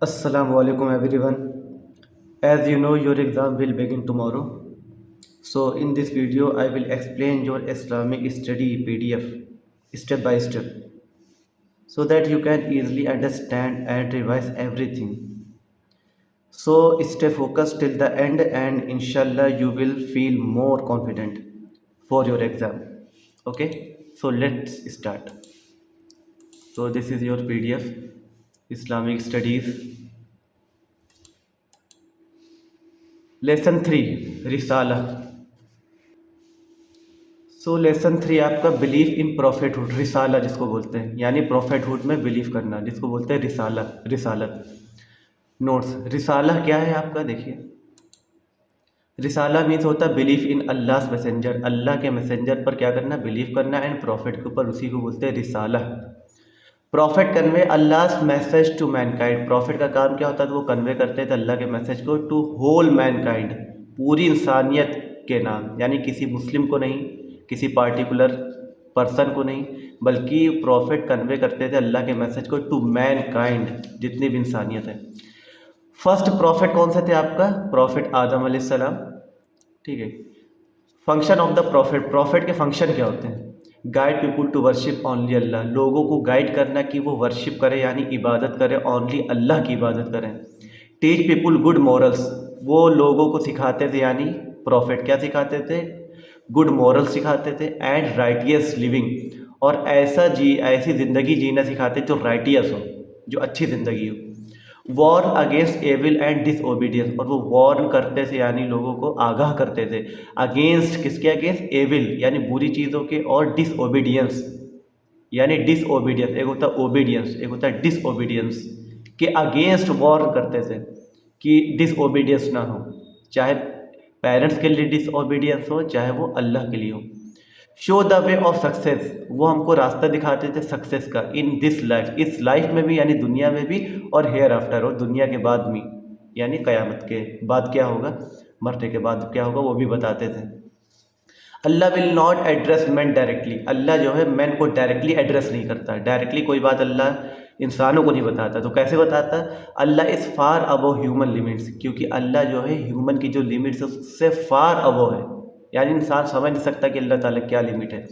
Assalamu alaikum everyone. As you know, your exam will begin tomorrow. So, in this video, I will explain your Islamic study PDF step by step so that you can easily understand and revise everything. So, stay focused till the end, and inshallah, you will feel more confident for your exam. Okay, so let's start. So, this is your PDF Islamic Studies Lesson 3 Risala. So lesson 3 आपका belief in prophethood रिसाला जिसको बोलते हैं, यानी prophethood में believe करना जिसको बोलते हैं रिसाला रिसालत। नोट्स, रिसाला क्या है आपका देखिए। रिसाला मीन्स होता है बिलीफ इन अल्लाह मैसेंजर, अल्लाह के मैसेंजर पर क्या करना, बिलीव करना। एंड प्रॉफिट के ऊपर उसी को बोलते हैं रिसाला। Prophet convey Allah message to mankind. Prophet का काम क्या होता है, तो वो कन्वे करते थे अल्लाह के मैसेज को टू होल मैनकाइंड, पूरी इंसानियत के नाम, यानी किसी मुस्लिम को नहीं, किसी पार्टिकुलर पर्सन को नहीं, बल्कि प्रॉफिट कन्वे करते थे अल्लाह के मैसेज को टू मैन काइंड, जितनी भी इंसानियत है। फर्स्ट प्रॉफिट कौन से थे आपका, प्रॉफिट आदम अलैहिस्सलाम। ठीक है। Function of the prophet, prophet के फंक्शन क्या होते हैं, guide people to worship only Allah, लोगों को गाइड करना कि वो वर्शिप करें यानी इबादत करें, ओनली अल्लाह की इबादत करें। टीच पीपुल गुड मॉरल्स, वो लोगों को सिखाते थे, यानी प्रॉफिट क्या सिखाते थे, गुड मॉरल सिखाते थे। एंड राइटियस लिविंग, और ऐसी ज़िंदगी जीना सिखाते जो राइटियस हो, जो अच्छी ज़िंदगी हो। War against evil and disobedience, और वो वॉर्न करते थे यानी लोगों को आगाह करते थे अगेंस्ट, किसके अगेंस्ट, एविल यानी बुरी चीज़ों के, और डिसओबीडियंस यानी डिसओबीडियंस, एक होता है ओबीडियंस, एक होता है डिसओबीडियंस, के अगेंस्ट वॉर्न करते थे कि डिसओबीडियंस ना हो, चाहे पेरेंट्स के लिए डिसओबीडियंस हो, चाहे वो अल्लाह के लिए हो। Show the way of success, वो हमको रास्ता दिखाते थे सक्सेस का, इन दिस लाइफ, इस लाइफ में भी यानी दुनिया में भी, और हेयर आफ्टर, और दुनिया के बाद भी यानी क़यामत के बाद क्या होगा, मरने के बाद क्या होगा, वो भी बताते थे। Allah will not address man directly, Allah जो है मैन को डायरेक्टली एड्रेस नहीं करता, डायरेक्टली कोई बात अल्लाह इंसानों को नहीं बताता। तो कैसे बताता, Allah is far above human limits, क्योंकि अल्लाह जो है ह्यूमन की जो लिमिट्स है उससे फार अबव है, यानी इंसान समझ नहीं सकता कि अल्लाह ताला क्या लिमिट है।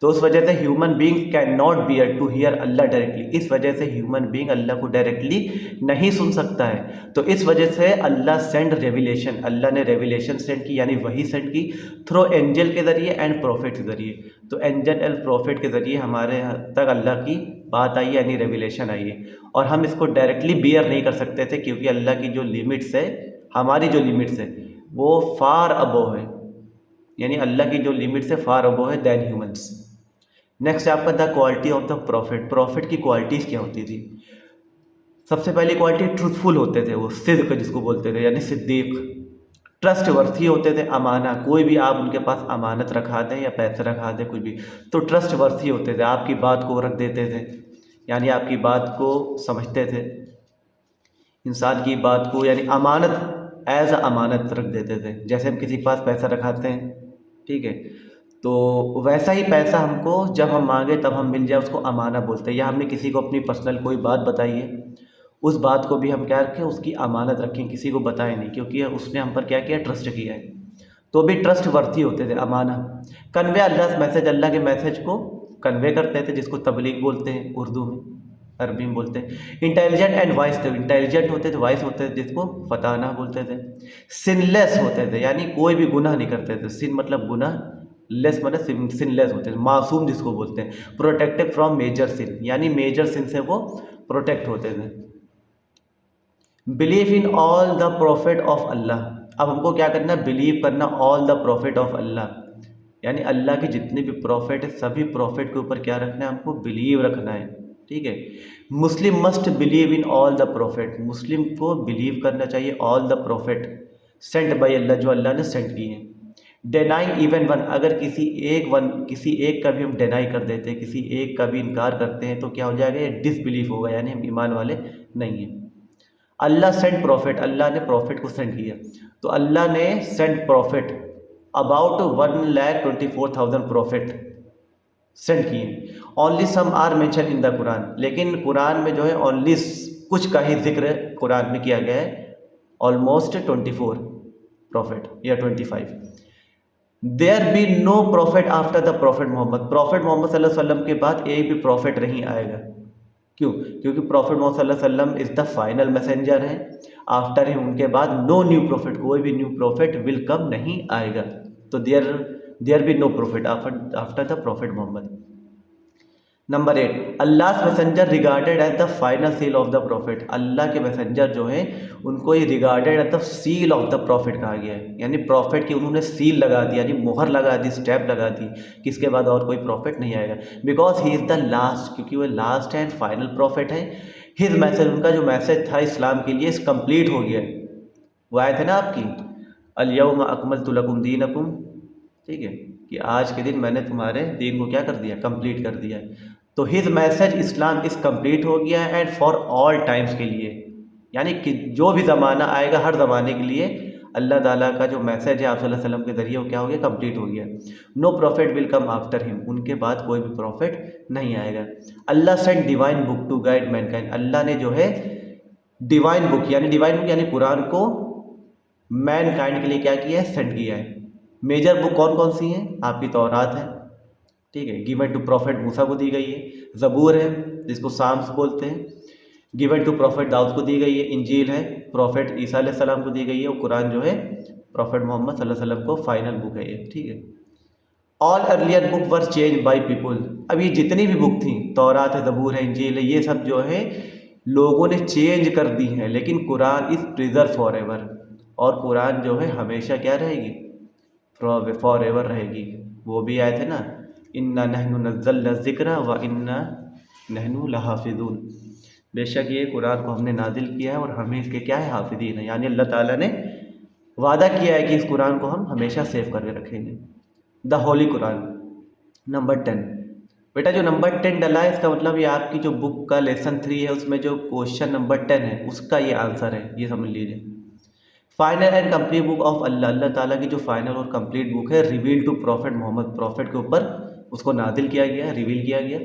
तो उस वजह से human being can not bear to hear Allah directly, इस वजह से ह्यूमन बींग अल्लाह को डायरेक्टली नहीं सुन सकता है। तो इस वजह से अल्लाह सेंड रेविलेशन, अल्लाह ने रेविलेशन सेंड की यानी वही सेंड की थ्रू एंजल के ज़रिए एंड प्रॉफिट के ज़रिए। तो एंजल एंड प्रॉफिट के ज़रिए हमारे तक अल्लाह की बात आई यानी रेविलेशन आई है, और हम इसको डायरेक्टली बियर नहीं कर सकते थे, क्योंकि अल्लाह की जो लिमिट्स है, हमारी जो लिमिट्स है वो फार अबव है, यानी अल्लाह की जो लिमिट्स है फार अबव है दैन ह्यूमंस। नेक्स्ट आपका the quality of the prophet, profit की क्वालिटीज़ क्या होती थी। सबसे पहली क्वालिटी ट्रूथफुल होते थे, वो सिद्क जिसको बोलते थे यानी सिद्दीक। ट्रस्ट वर्थी होते थे, अमाना, कोई भी आप उनके पास अमानत रखा दें या पैसे रखा दें कुछ भी, तो ट्रस्ट वर्थी होते थे, आपकी बात को रख देते थे, यानी आपकी बात को समझते थे, इंसान की बात को यानी अमानत एज अमानत रख देते थे। जैसे हम किसी के पास पैसा रखाते हैं, ठीक है, तो वैसा ही पैसा हमको जब हम मांगे तब हम मिल जाए उसको अमाना बोलते हैं। या हमने किसी को अपनी पर्सनल कोई बात बताई है, उस बात को भी हम क्या रखें, उसकी अमानत रखें, किसी को बताएं नहीं, क्योंकि उसने हम पर क्या किया, ट्रस्ट किया है, तो भी ट्रस्ट वर्थी होते थे, अमाना। कन्वे अल्लाह मैसेज, अल्लाह के मैसेज को कन्वे करते थे, जिसको तबलीग बोलते हैं उर्दू में, अरबी में बोलते हैं। इंटेलिजेंट एंड वाइस थे, इंटेलिजेंट होते थे, वाइस होते थे, जिसको फताना बोलते थे। सिनलेस होते थे, यानी कोई भी गुनाह नहीं करते थे, सिन मतलब गुनाह, लेस मतलब सिनलेस होते थे, मासूम जिसको बोलते हैं। प्रोटेक्टेड फ्रॉम मेजर सिन, यानी मेजर सिन से वो प्रोटेक्ट होते थे। Believe in all the prophet of Allah, अब हमको क्या करना है, बिलीव करना all the prophet of Allah, यानी अल्लाह के जितने भी प्रॉफिट है सभी प्रॉफिट के ऊपर क्या रखना है, हमको बिलीव रखना है, ठीक है। Muslim must believe in all the prophet, Muslim को बिलीव करना चाहिए all the prophet sent by Allah, जो अल्लाह ने सेंड किए हैं। डिनाई इवन वन, अगर किसी एक का भी हम डिनाई कर देते हैं, किसी एक का भी इनकार करते हैं, तो क्या हो जाएगा, ये डिसबिलीफ होगा, यानी हम ईमान वाले नहीं हैं। अल्लाह सेंड प्रॉफिट, अल्लाह ने प्रॉफिट को सेंड किया, तो अल्लाह ने send prophet about 1,24,000 prophet send किए। Only some are mention in the Quran, लेकिन कुरान में जो है ओनली कुछ का ही जिक्र कुरान में किया गया है, ऑलमोस्ट 24 प्रॉफिट या 25। There be no prophet after the prophet Mohammad, prophet Muhammad सल्लल्लाहु अलैहि वसल्लम के बाद एक भी प्रॉफिट नहीं आएगा। क्यों? क्योंकि प्रॉफिट मोहम्मद सल्लल्लाहु अलैहि वसल्लम इज़ द फाइनल मैसेंजर हैं। आफ्टर हिम, उनके बाद नो न्यू प्रॉफिट, कोई भी न्यू प्रॉफिट विल कम नहीं आएगा। तो there be no prophet after the prophet Muhammad. Number 8, Allah messenger regarded as the final seal of the prophet, Allah के मैसेंजर जो हैं उनको ये regarded as the seal of the prophet कहा गया है, यानी प्रॉफिट की उन्होंने सील लगा दी, यानी मोहर लगा दी, स्टैम्प लगा दी कि इसके बाद और कोई प्रॉफिट नहीं आएगा। Because he is the last, क्योंकि वो लास्ट एंड फाइनल प्रॉफिट है। हिज मैसेज, उनका जो मैसेज था इस्लाम के लिए कंप्लीट हो गया है। वो आए थे ना आपकी अल-यौम अकमलतु लकुम दीनकुम, ठीक है, कि आज के दिन मैंने तुम्हारे दीन को क्या कर दिया, कंप्लीट कर दिया है। तो हिज मैसेज इस्लाम इस कंप्लीट हो गया है एंड फॉर ऑल टाइम्स के लिए, यानी कि जो भी ज़माना आएगा हर ज़माने के लिए अल्लाह ताला का जो मैसेज है आप सल्लल्लाहु अलैहि वसल्लम के ज़रिए वो क्या हो गया, कंप्लीट हो गया। No prophet will come after him, उनके बाद कोई भी प्रॉफिट नहीं आएगा। Allah send divine book to guide mankind, Allah ने जो है डिवाइन बुक यानी कुरान को मैनकाइंड के लिए क्या किया है, सेंड किया है। मेजर बुक कौन कौन सी हैं? आपकी तौरात है, ठीक है, गिवन टू प्रॉफिट मूसा को दी गई है। ज़बूर है जिसको साम्स बोलते हैं, गिवन टू प्रॉफिट दाऊद को दी गई है। इंजील है प्रॉफिट ईसा अलैहि सलाम को दी गई है। और कुरान जो है प्रॉफिट मोहम्मद सल्लल्लाहु अलैहि वसल्लम को फाइनल बुक है ये, ठीक है। All earlier book were change by people, अब ये जितनी भी बुक थी, तौरात है, ज़बूर है, इंजील है, ये सब जो है लोगों ने चेंज कर दी हैं, लेकिन Quran is preserve for ever, और कुरान जो है हमेशा क्या रहेगी, फॉर एवर रहेगी। वो भी आए थे ना, इन्ना नहनु नज़्ज़लना ज़िक्रा व इन्ना नहनु लहाफ़िज़ून, बेशक ये कुरान को हमने नाजिल किया है और हमें इसके क्या है, हाफिज़ीन है, यानी अल्लाह ताला ने वादा किया है कि इस कुरान को हम हमेशा सेव करके रखेंगे। द होली कुरान। नंबर 10, बेटा जो नंबर 10 डला है इसका मतलब ये आपकी जो बुक का लेसन 3 है उसमें जो क्वेश्चन नंबर 10 है उसका ये आंसर है, ये समझ लीजिए। Final and complete book of Allah, Allah ताला की जो फाइनल और कंप्लीट बुक है, reveal to prophet Mohammad, prophet के ऊपर उसको नादिल किया गया, रिवील किया गया।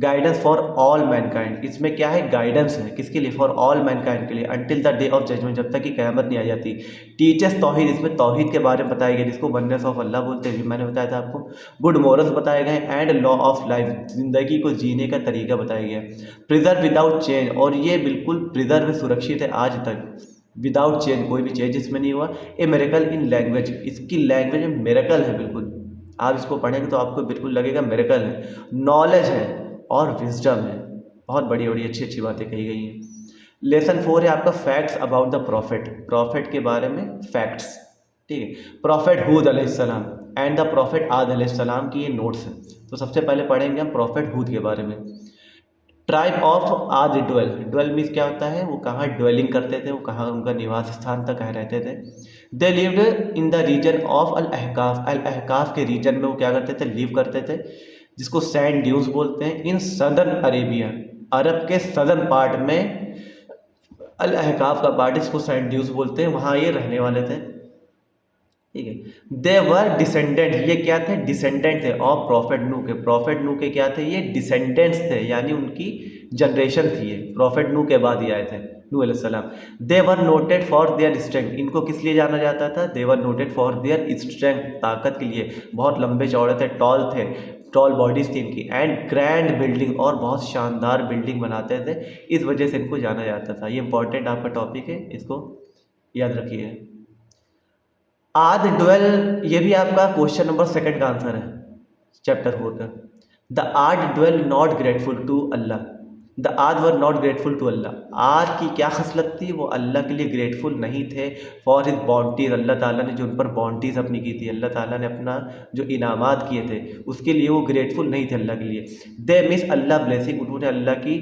गाइडेंस फॉर ऑल मैनकाइंड, इसमें क्या है, गाइडेंस है, किसके लिए, फॉर ऑल मैनकाइंड के लिए, until the day of judgement, जब तक कि क़यामत नहीं आ जाती। टीचर्स तौहीद, इसमें तौहीद के बारे में बताया गया जिसको वननेस ऑफ अल्लाह बोलते हैं, मैंने बताया था आपको। गुड मोरल्स बताए गए एंड लॉ ऑफ लाइफ, ज़िंदगी को जीने का तरीका बताया गया। प्रिजर्व विदाउट चेंज, और ये बिल्कुल प्रिजर्व सुरक्षित है आज तक, विदाउट चेंज, कोई भी चेंज इसमें नहीं हुआ। ए मेरेकल इन लैंग्वेज, इसकी लैंग्वेज में मेरेकल है, बिल्कुल आप इसको पढ़ेंगे तो आपको बिल्कुल लगेगा मेरेकल है। नॉलेज है और विजडम है, बहुत बड़ी बड़ी अच्छी अच्छी बातें कही गई हैं। लेसन 4 है आपका facts about the prophet, prophet के बारे में फैक्ट्स, ठीक है। प्रॉफिट हूद अलैहिस्सलाम एंड द प्रॉफिट आद अलैहिस्सलाम की ये नोट्स हैं। तो सबसे पहले पढ़ेंगे हम प्रॉफिट हूद के बारे में। ट्राइब ऑफ आद ड्वेल, ड्वेल मीन्स क्या होता है, वो कहाँ ड्वेलिंग करते थे, वो कहाँ उनका निवास स्थान था, कहाँ रहते थे। They lived in the region of Al Ahqaf, Al Ahqaf के रीजन में वो क्या करते थे, लिव करते थे, जिसको सैंड ड्यून्स बोलते हैं। इन सदर्न अरेबिया, अरब के सदर्न पार्ट में अल अहकाफ का पार्ट, इसको सैंड ड्यून्स बोलते हैं, वहाँ ये रहने वाले थे, ठीक है। दे वर डिसेंडेंट, ये क्या थे, डिसेंडेंट थे ऑफ प्रॉफिट नू के, प्रॉफिट नू के क्या थे, ये डिसेंडेंट्स थे, यानी उनकी जनरेशन थी ये, प्रॉफिट नू के बाद ही आए थे, नू अलैहिस्सलाम। दे वर नोटेड फॉर देयर स्ट्रेंथ, इनको किस लिए जाना जाता था, दे वर नोटेड फॉर देयर स्ट्रेंथ, ताकत के लिए, बहुत लंबे चौड़े थे, टॉल बॉडीज थी इनकी, एंड ग्रैंड बिल्डिंग, और बहुत शानदार बिल्डिंग बनाते थे, इस वजह से इनको जाना जाता था। ये इंपॉर्टेंट आपका टॉपिक है, इसको याद रखिए। आद ड्वेल, ये भी आपका क्वेश्चन नंबर 2 का आंसर है चैप्टर 4 का। The Aad dwell not grateful to Allah, the Aad were not grateful to Allah, Aad की क्या खसलत थी, वो अल्लाह के लिए ग्रेटफुल नहीं थे फॉर हिज बाउंटीज, अल्लाह ताला ने जो उन पर बाउंटीज अपनी की थी, अल्लाह ताला ने अपना जो इनामात किए थे उसके लिए वो ग्रेटफुल नहीं थे अल्लाह के लिए। दे मिस अल्लाह ब्लेसिंग, उन्होंने अल्लाह की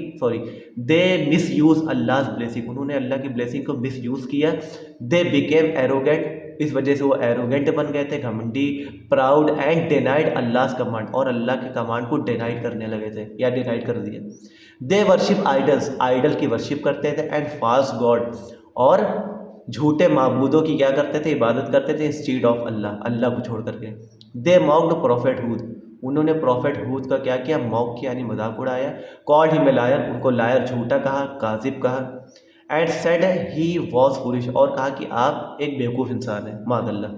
they miss use Allah blessing, उन्होंने अल्लाह की ब्लेसिंग को मिस यूज़ किया। दे बिकेम एरोगेंट, इस वजह से वो एरोगेंट बन गए थे, घमंडी, proud, and denied Allah command, और अल्लाह के कमांड को डिनाइड करने लगे थे या डिनाइड कर दिए। दे वर्शिप आइडल्स, आइडल की वर्शिप करते थे, एंड फाल्स गॉड, और झूठे माबूदों की क्या करते थे, इबादत करते थे, इंस्टीड ऑफ अल्लाह, अल्लाह को छोड़ करके। दे मॉक्ड प्रॉफिट हूद, उन्होंने प्रॉफिट हूद का क्या किया, मॉक किया यानी मजाक उड़ाया, कॉल्ड हिम ए लायर, उनको लायर झूठा कहा, काजिब कहा, and said he was foolish, और कहा कि आप एक बेवकूफ़ इंसान है मादल्ला।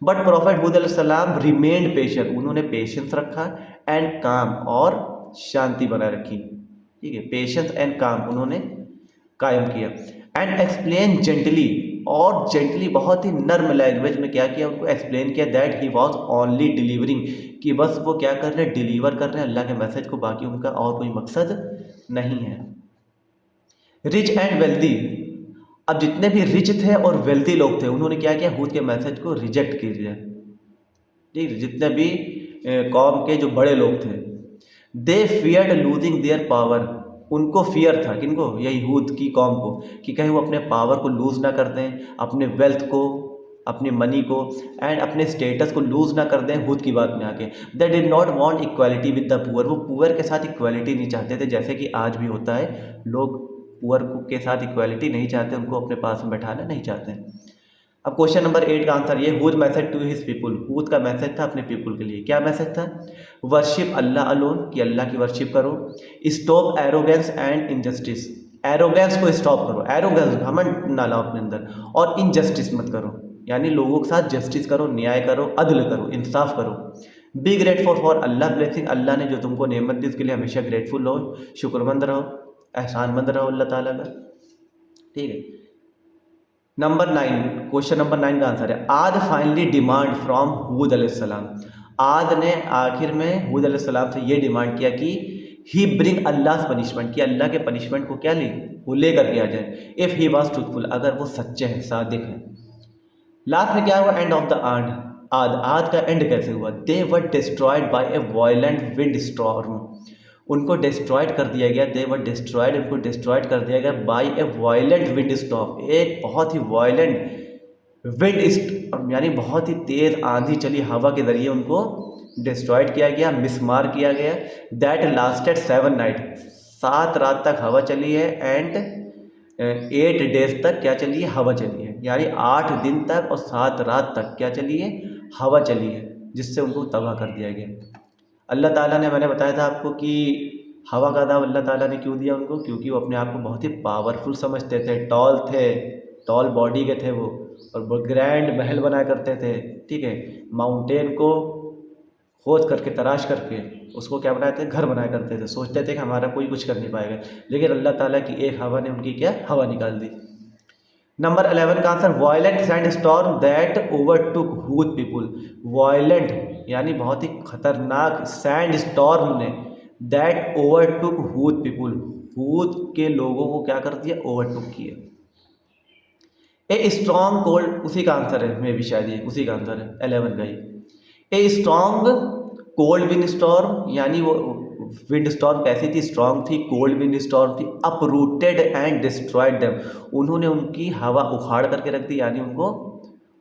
बट प्रॉफिट हूद अलैहिस्सलाम रिमेन्ड पेशेंट, उन्होंने पेशेंस रखा एंड काम, और शांति बनाए रखी, ठीक है, पेशेंस एंड काम उन्होंने कायम किया, एंड एक्सप्लेन जेंटली, और जेंटली बहुत ही नर्म लैंग्वेज में क्या किया, उनको एक्सप्लेन किया that he was only delivering, कि बस वो क्या कर रहे हैं, डिलीवर कर रहे हैं अल्लाह के मैसेज को, बाकी उनका और कोई मकसद नहीं है। रिच एंड वेल्दी, अब जितने भी रिच थे और वेल्दी लोग थे उन्होंने क्या किया, हूद के मैसेज को रिजेक्ट कर दिया, ठीक, जितने भी कौम के जो बड़े लोग थे, दे फियर्ड लूजिंग देयर पावर, उनको फियर था, किनको, यही हूद की कौम को, कि कहीं वो अपने पावर को लूज़ ना कर दें, अपने वेल्थ को, अपनी मनी को, एंड अपने स्टेटस को लूज़ ना कर दें हूद की बात में आके। They did not want equality with the poor, वो पुअर के साथ इक्वालिटी नहीं चाहते थे, जैसे कि आज भी होता है, लोग पुअर के साथ इक्वालिटी नहीं चाहते, उनको अपने पास में बैठाना नहीं चाहते हैं। अब क्वेश्चन नंबर 8 का आंसर ये, हूद मैसेज टू हिज पीपुल, हूद का मैसेज था अपने पीपुल के लिए, क्या मैसेज था, वर्शिप अल्लाह अलोन, कि अल्लाह की वर्शिप करो, stop arrogance and injustice, arrogance को स्टॉप करो, एरोगेंस घमंड ना लाओ अपने अंदर, और इनजस्टिस मत करो, यानी लोगों के साथ जस्टिस करो, न्याय करो, अदल करो, इंसाफ करो, be grateful for Allah blessing, Allah ने जो तुमको नेमत दी उसके लिए हमेशा ग्रेटफुल रहो, शुक्रमंद रहो, एहसानमंद रहो अल्लाह ताला का, ठीक है। नंबर 9, क्वेश्चन नंबर 9 का आंसर है, आद फाइनली डिमांड फ्रॉम हूद अलैहिस्सलाम, आद ने आखिर में हूद अलैहिस्सलाम से ये डिमांड किया कि ही ब्रिंग अल्लाह पनिशमेंट, कि अल्लाह के पनिशमेंट को क्या ले, वो ले करके आ जाए, इफ़ ही वॉज ट्रूथफुल, अगर वो सच्चे हैं, सादिक हैं। लास्ट में क्या हुआ, एंड ऑफ द आद का एंड कैसे हुआ, they were destroyed by a violent wind storm, उनको डिस्ट्रॉयड कर दिया गया, दे वर डिस्ट्रॉयड, उनको डिस्ट्रॉयड कर दिया गया by a violent wind storm, एक बहुत ही वायलेंट विंड यानी बहुत ही तेज़ आंधी चली हवा के ज़रिए उनको डिस्ट्रॉयड किया गया, मिसमार किया गया, दैट लास्टेड 7 नाइट, 7 रात तक हवा चली है, एंड 8 डेज तक क्या चली है, हवा चली है, यानी 8 दिन तक और 7 रात तक क्या चली है, हवा चली है, जिससे उनको तबाह कर दिया गया। अल्लाह ताला ने, मैंने बताया था आपको कि हवा का अदाब अल्लाह ताला ने क्यों दिया उनको, क्योंकि वो अपने आप को बहुत ही पावरफुल समझते थे, टॉल थे, टॉल बॉडी के थे वो, और वो ग्रैंड महल बनाया करते थे, ठीक है, माउंटेन को खोद करके तराश करके उसको क्या बनाते थे, घर बनाया करते थे, सोचते थे कि हमारा कोई कुछ कर नहीं पाएगा, लेकिन अल्लाह ताला की एक हवा ने उनकी क्या हवा निकाल दी। नंबर 11 का answer, violent sand storm that overtook Hud people, violent यानी बहुत ही खतरनाक सैंड स्टॉर्म ने दैट ओवरटुक हूद पीपुल, हूद के लोगों को क्या कर दिया, ओवरटुक किया। ए स्ट्रॉन्ग कोल्ड, उसी का आंसर है, मे भी शायद ये उसी का आंसर है 11 का ही। A strong cold wind storm, यानी वो विंड स्टॉर्म कैसी थी, स्ट्रॉन्ग थी, कोल्ड विंड स्टॉर्म थी, अपरूटेड एंड डिस्ट्रॉयड देम, उन्होंने उनकी हवा उखाड़ करके रख दी, यानी उनको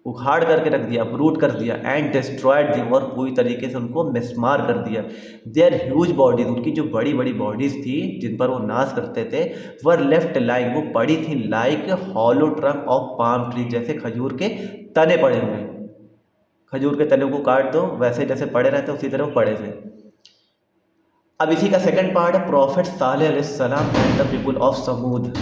उखाड़ करके रख दिया, अपरूट कर दिया, एंड डिस्ट्रॉयड देम, और पूरी तरीके से उनको मिसमार कर दिया। देयर ह्यूज बॉडीज, उनकी जो बड़ी बड़ी बॉडीज थी जिन पर वो नाश करते थे, वर लेफ्ट लाइक, वो पड़ी थी like hollow trunk of palm tree, जैसे खजूर के तने पड़े हुए, खजूर के तने को काट दो वैसे जैसे पड़े रहते उसी तरह वो पड़े थे। अब इसी का सेकंड पार्ट है, प्रॉफिट सालेह अलैहिस्सलाम एंड द पीपल ऑफ समूद।